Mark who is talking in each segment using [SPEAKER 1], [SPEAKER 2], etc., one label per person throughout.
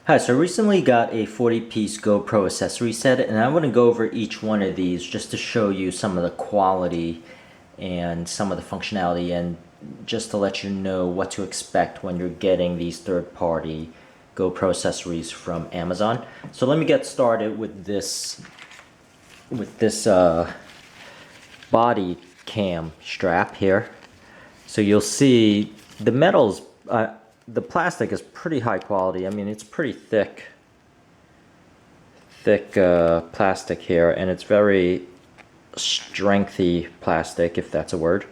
[SPEAKER 1] Hi, so I recently got a 40-piece GoPro accessory set, and I want to go over each one of these just to show you some of the quality and some of the functionality, and just to let you know what to expect when you're getting these third-party GoPro accessories from Amazon. So let me get started with this body cam strap here. So you'll see the metals, the plastic is pretty high quality. I mean, it's pretty thick plastic here, and it's very strengthy plastic, if that's a word.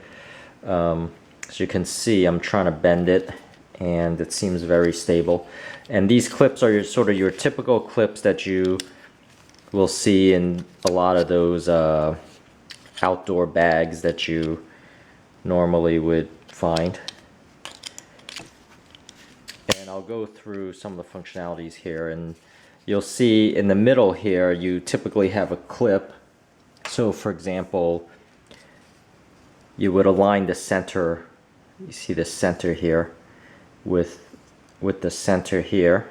[SPEAKER 1] As you can see, I'm trying to bend it, and it seems very stable. And these clips are sort of your typical clips that you will see in a lot of those outdoor bags that you normally would find. And I'll go through some of the functionalities here, and you'll see in the middle here you typically have a clip. So for example, you would align the center, you see the center here with the center here,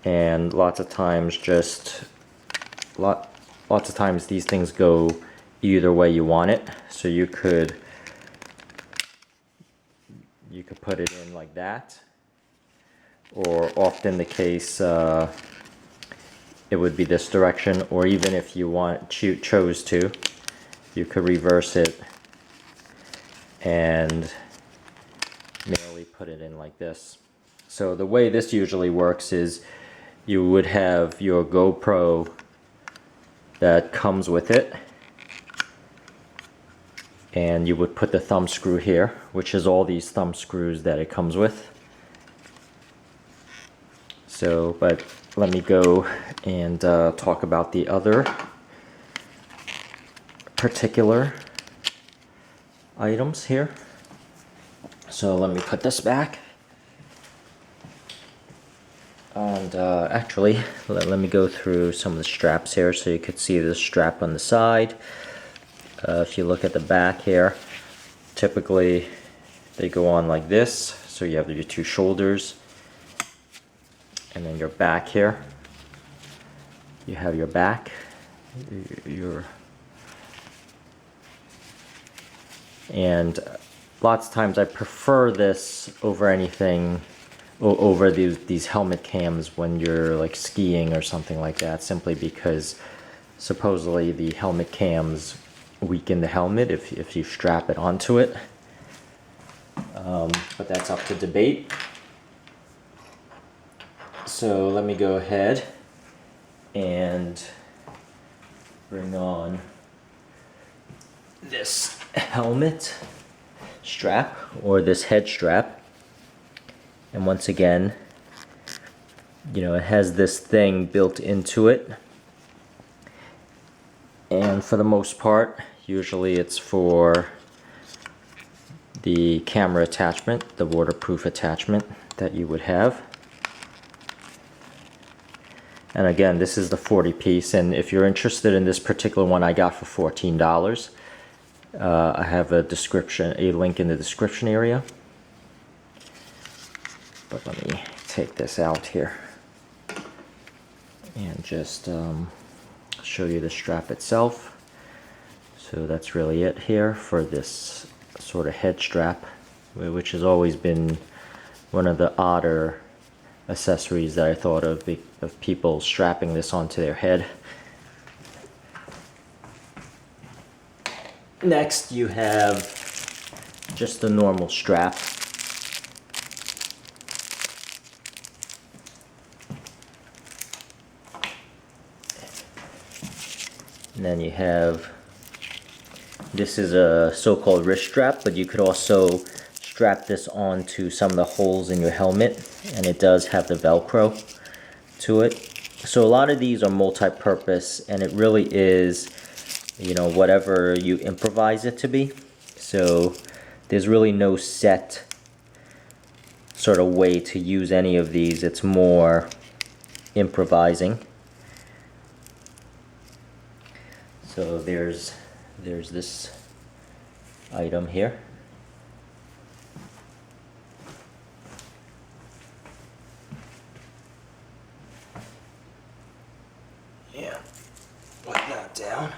[SPEAKER 1] and lots of times these things go either way you want it. So you could put it in like that, or often the case it would be this direction, or even if you chose to, you could reverse it and merely put it in like this. So the way this usually works is you would have your GoPro that comes with it, and you would put the thumb screw here, which is all these thumb screws that it comes with. So, but let me go and talk about the other particular items here. So let me put this back. And actually, let me go through some of the straps here so you could see the strap on the side. If you look at the back here, typically they go on like this. So you have your two shoulders, and then your back here. You have your back, and lots of times I prefer this over anything, over these helmet cams when you're like skiing or something like that, simply because supposedly the helmet cams weaken the helmet if you strap it onto it. But that's up to debate. So let me go ahead and bring on this helmet strap, or this head strap. And once again, you know, it has this thing built into it, and for the most part, usually it's for the camera attachment, the waterproof attachment that you would have. And again, this is the 40 piece, and if you're interested in this particular one, I got for $14. I have a link in the description area. But let me take this out here and just show you the strap itself. So that's really it here for this sort of head strap, which has always been one of the odder accessories that I thought of people strapping this onto their head. Next, you have just the normal strap. And then you have, this is a so-called wrist strap, but you could also strap this onto some of the holes in your helmet, and it does have the Velcro to it. So a lot of these are multi-purpose, and it really is, you know, whatever you improvise it to be. So there's really no set sort of way to use any of these. It's more improvising. So there's this item here. down.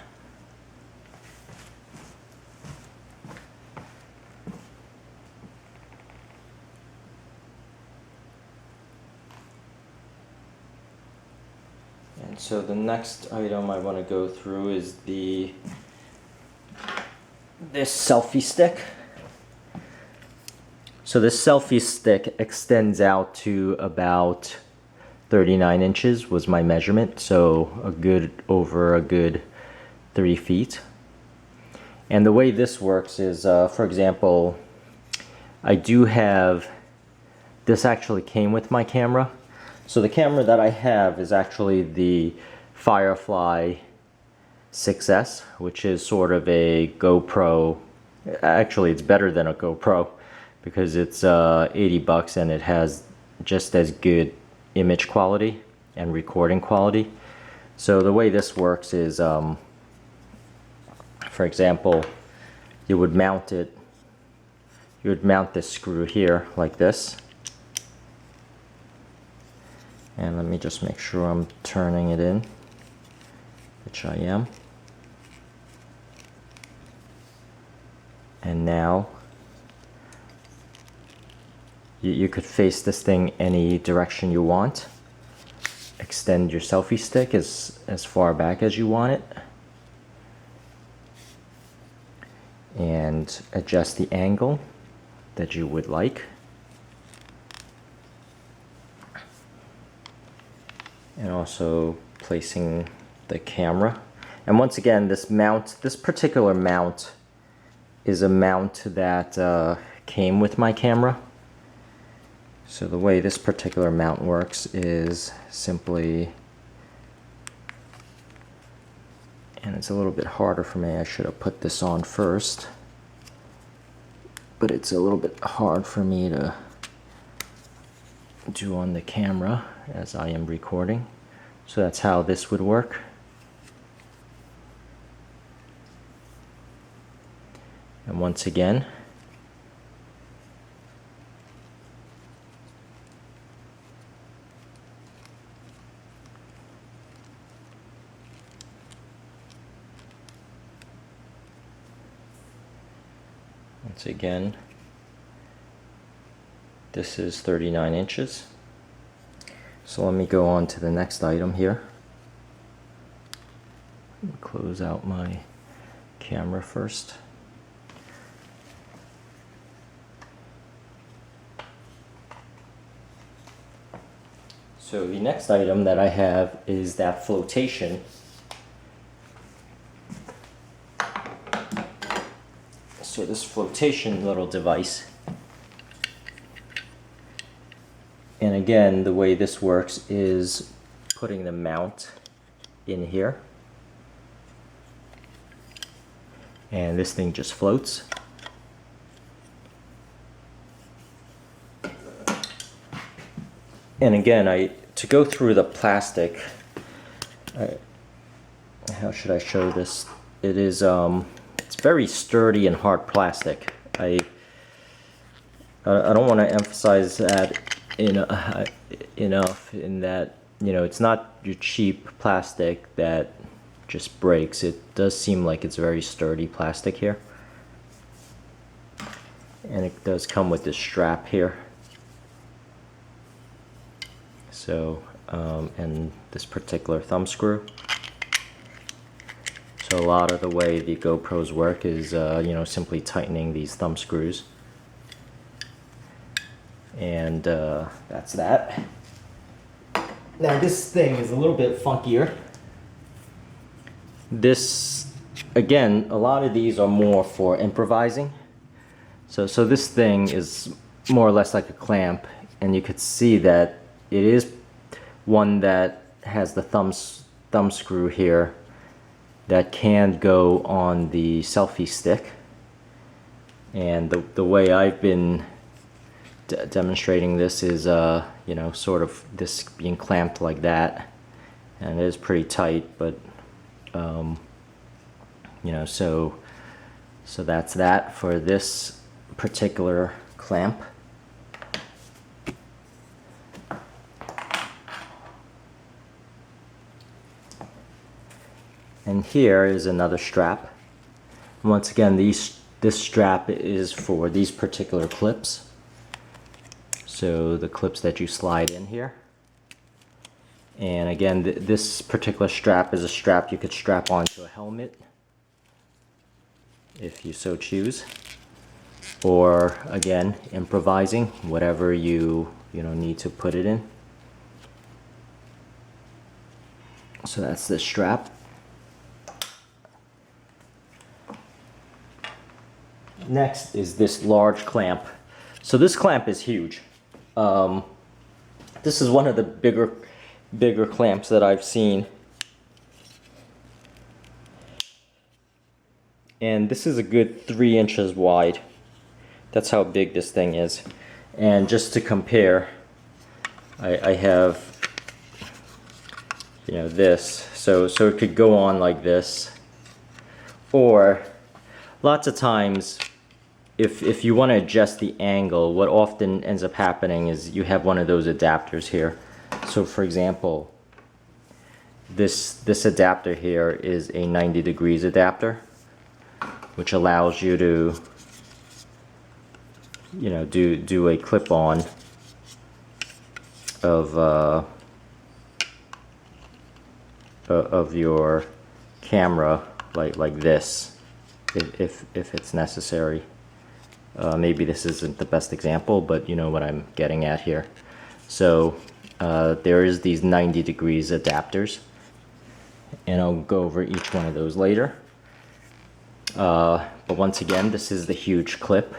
[SPEAKER 1] And so the next item I want to go through is this selfie stick. So this selfie stick extends out to about 39 inches was my measurement, so over a good 3 feet. And the way this works is, for example, I do have, this actually came with my camera. So the camera that I have is actually the Firefly 6S, which is sort of a GoPro. Actually, it's better than a GoPro because it's 80 bucks and it has just as good image quality and recording quality. So the way this works is, for example, you would mount this screw here like this. And let me just make sure I'm turning it in, which I am. And now you could face this thing any direction you want. Extend your selfie stick as far back as you want it. And adjust the angle that you would like. And also placing the camera. And once again, this particular mount is a mount that came with my camera. So the way this particular mount works is simply, and it's a little bit harder for me, I should have put this on first, but it's a little bit hard for me to do on the camera as I am recording. So that's how this would work. And once again, this is 39 inches. So let me go on to the next item here. Close out my camera first. So the next item that I have is that flotation. So this flotation little device. And again, the way this works is putting the mount in here. And this thing just floats. And again, to go through the plastic, how should I show this? It is, it's very sturdy and hard plastic. I don't want to emphasize that enough in that, you know, it's not your cheap plastic that just breaks. It does seem like it's very sturdy plastic here. And it does come with this strap here. So, and this particular thumb screw. So a lot of the way the GoPros work is, you know, simply tightening these thumb screws. And that's that. Now this thing is a little bit funkier. This, again, a lot of these are more for improvising. So this thing is more or less like a clamp, and you could see that it is one that has the thumb screw here that can go on the selfie stick. And the way I've been demonstrating this is, you know, sort of this being clamped like that, and it is pretty tight, but you know, so that's that for this particular clamp. And here is another strap. Once again, this strap is for these particular clips. So the clips that you slide in here. And again, this particular strap is a strap you could strap onto a helmet if you so choose. Or again, improvising, whatever you need to put it in. So that's the strap. Next is this large clamp. So this clamp is huge. This is one of the bigger clamps that I've seen. And this is a good 3 inches wide. That's how big this thing is. And just to compare, I have this. So it could go on like this. Or lots of times, if you want to adjust the angle, what often ends up happening is you have one of those adapters here. So for example, this adapter here is a 90 degrees adapter, which allows you to do a clip-on of your camera like this, if it's necessary. Maybe this isn't the best example, but you know what I'm getting at here. So there is these 90 degrees adapters, and I'll go over each one of those later. But once again, this is the huge clip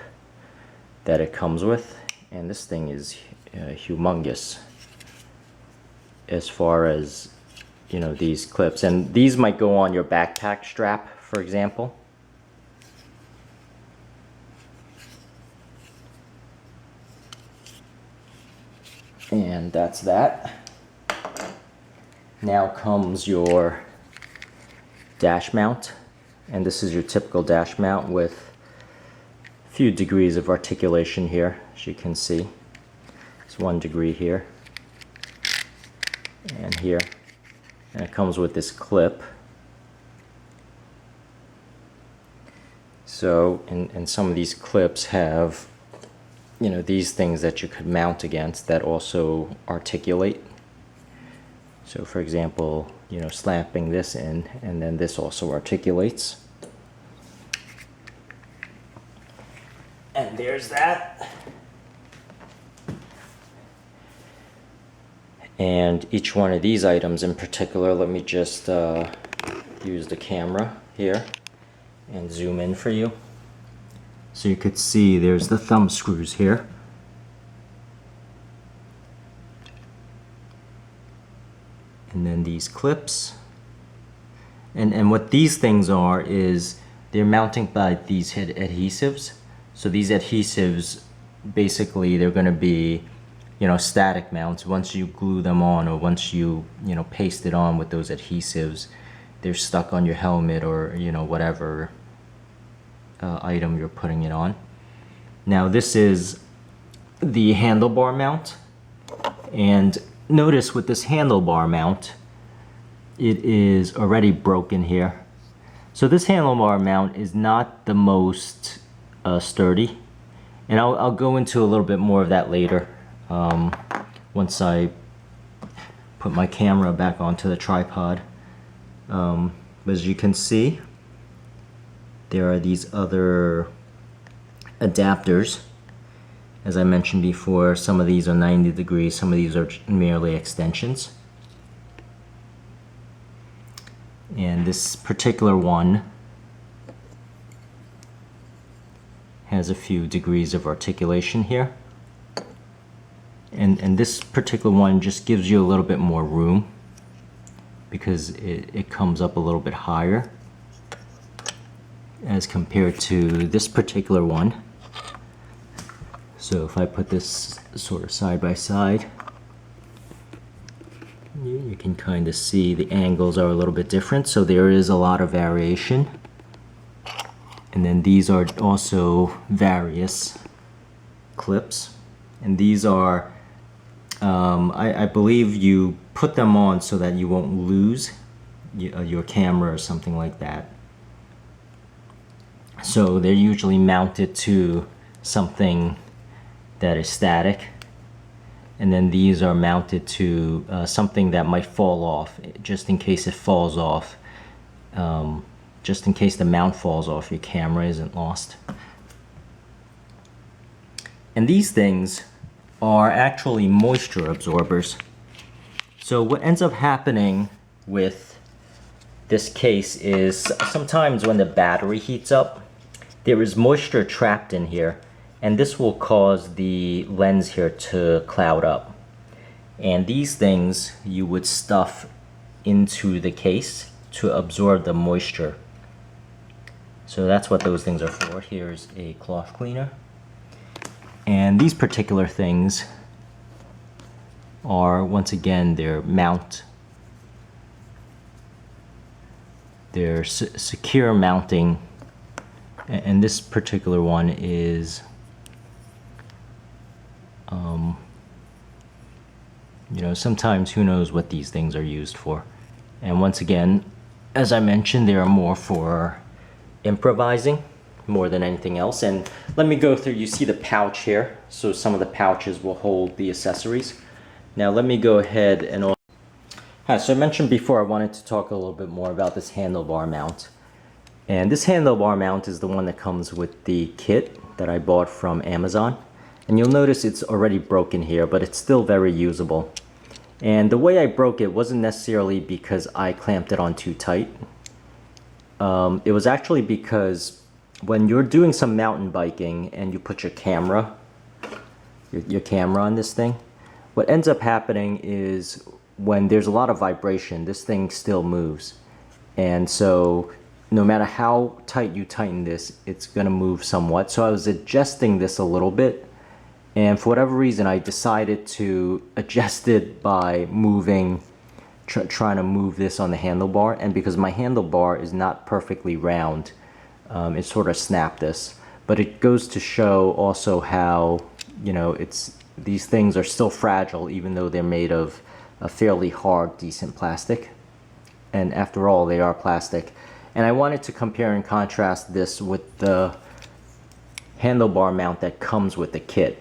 [SPEAKER 1] that it comes with, and this thing is humongous as far as these clips. And these might go on your backpack strap, for example. And that's that. Now comes your dash mount, and this is your typical dash mount with a few degrees of articulation here, as you can see. It's 1 degree here and here, and it comes with this clip. So and some of these clips have these things that you could mount against that also articulate. So for example, slapping this in, and then this also articulates. And there's that. And each one of these items in particular, let me just use the camera here and zoom in for you. So you could see there's the thumb screws here. And then these clips. And what these things are is they're mounting by these adhesives. So these adhesives, basically they're going to be static mounts. Once you glue them on, or once you paste it on with those adhesives, they're stuck on your helmet or whatever item you're putting it on. Now this is the handlebar mount, and notice with this handlebar mount, it is already broken here. So this handlebar mount is not the most sturdy, and I'll go into a little bit more of that later once I put my camera back onto the tripod. As you can see, there are these other adapters. As I mentioned before, some of these are 90 degrees, some of these are merely extensions. And this particular one has a few degrees of articulation here. And this particular one just gives you a little bit more room because it comes up a little bit higher as compared to this particular one. So if I put this sort of side by side, you can kind of see the angles are a little bit different, so there is a lot of variation. And then these are also various clips, and these are I believe you put them on so that you won't lose your camera or something like that. So they're usually mounted to something that is static, and then these are mounted to something that might fall off, just in case it falls off, just in case the mount falls off, your camera isn't lost. And these things are actually moisture absorbers. So what ends up happening with this case is sometimes when the battery heats up, there is moisture trapped in here, and this will cause the lens here to cloud up. And these things you would stuff into the case to absorb the moisture. So that's what those things are for. Here's a cloth cleaner. And these particular things are, once again, they're secure mounting. And this particular one is, you know, sometimes who knows what these things are used for. And once again, as I mentioned, they are more for improvising more than anything else. And let me go through, you see the pouch here. So some of the pouches will hold the accessories. Now let me go ahead and... Hi, so I mentioned before I wanted to talk a little bit more about this handlebar mount. And this handlebar mount is the one that comes with the kit that I bought from Amazon. And you'll notice it's already broken here, but it's still very usable. And the way I broke it wasn't necessarily because I clamped it on too tight. It was actually because when you're doing some mountain biking and you put your camera on this thing, what ends up happening is when there's a lot of vibration, this thing still moves. And so no matter how tight you tighten this, it's gonna move somewhat. So I was adjusting this a little bit, and for whatever reason I decided to adjust it by moving, trying to move this on the handlebar. And because my handlebar is not perfectly round, it sort of snapped this. But it goes to show also how, you know, these things are still fragile even though they're made of a fairly hard, decent plastic. And after all, they are plastic. And I wanted to compare and contrast this with the handlebar mount that comes with the kit.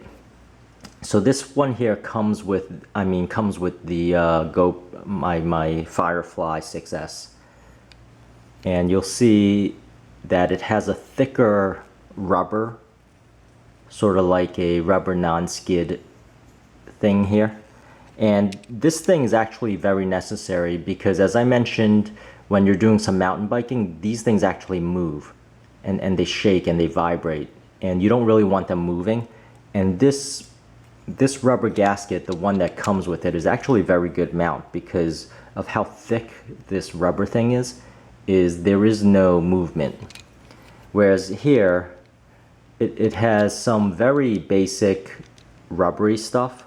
[SPEAKER 1] So this one here comes with, the my Firefly 6S. And you'll see that it has a thicker rubber, sort of like a rubber non-skid thing here. And this thing is actually very necessary because, as I mentioned, when you're doing some mountain biking, these things actually move and they shake and they vibrate, and you don't really want them moving. And this rubber gasket, the one that comes with it, is actually a very good mount because of how thick this rubber thing is there is no movement. Whereas here, it has some very basic rubbery stuff,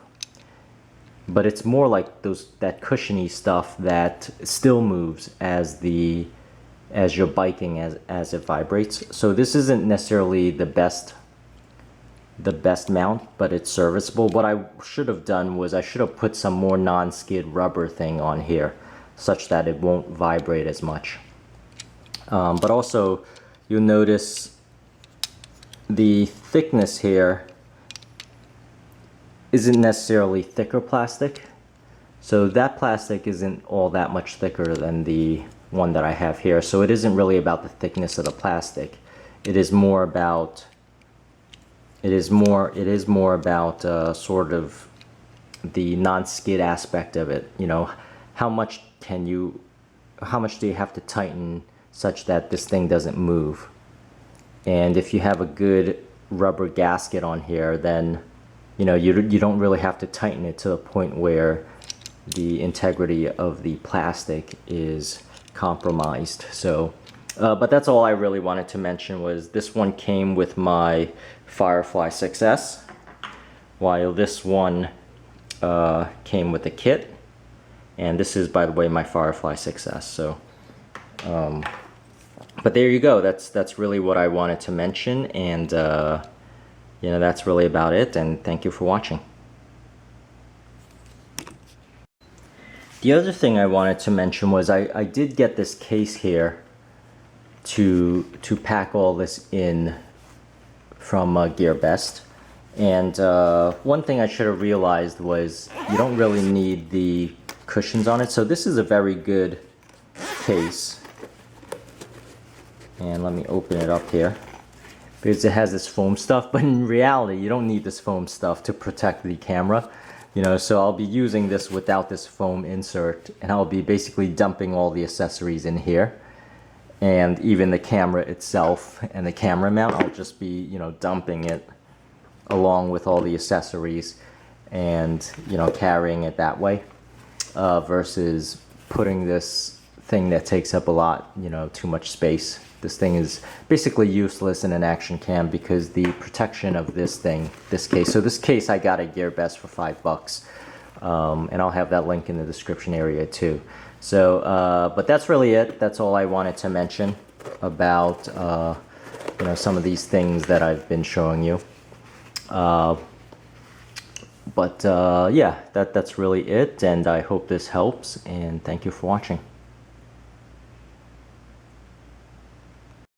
[SPEAKER 1] but it's more like that cushiony stuff that still moves as you're biking, as it vibrates. So this isn't necessarily the best mount, but it's serviceable. What I should have done was I should have put some more non-skid rubber thing on here such that it won't vibrate as much. But also you'll notice the thickness here isn't necessarily thicker plastic. So that plastic isn't all that much thicker than the one that I have here. So it isn't really about the thickness of the plastic. It is more about sort of the non-skid aspect of it. You know, how much do you have to tighten such that this thing doesn't move? And if you have a good rubber gasket on here, then you know you don't really have to tighten it to the point where the integrity of the plastic is compromised. So but that's all I really wanted to mention, was this one came with my Firefly 6S, while this one came with the kit. And this is, by the way, my Firefly 6S. So but there you go. That's really what I wanted to mention, and you know, that's really about it, and thank you for watching. The other thing I wanted to mention was I did get this case here to pack all this in from GearBest. And one thing I should have realized was you don't really need the cushions on it. So this is a very good case. And let me open it up here. Because it has this foam stuff, but in reality you don't need this foam stuff to protect the camera. You know, so I'll be using this without this foam insert, and I'll be basically dumping all the accessories in here. And even the camera itself and the camera mount, I'll just be, you know, dumping it along with all the accessories and, you know, carrying it that way. Versus putting this thing that takes up a lot, you know, too much space. This thing is basically useless in an action cam because the protection of this thing, this case. So this case I got at GearBest for $5, and I'll have that link in the description area too. So, but that's really it. That's all I wanted to mention about, you know, some of these things that I've been showing you. Yeah, that's really it, and I hope this helps, and thank you for watching.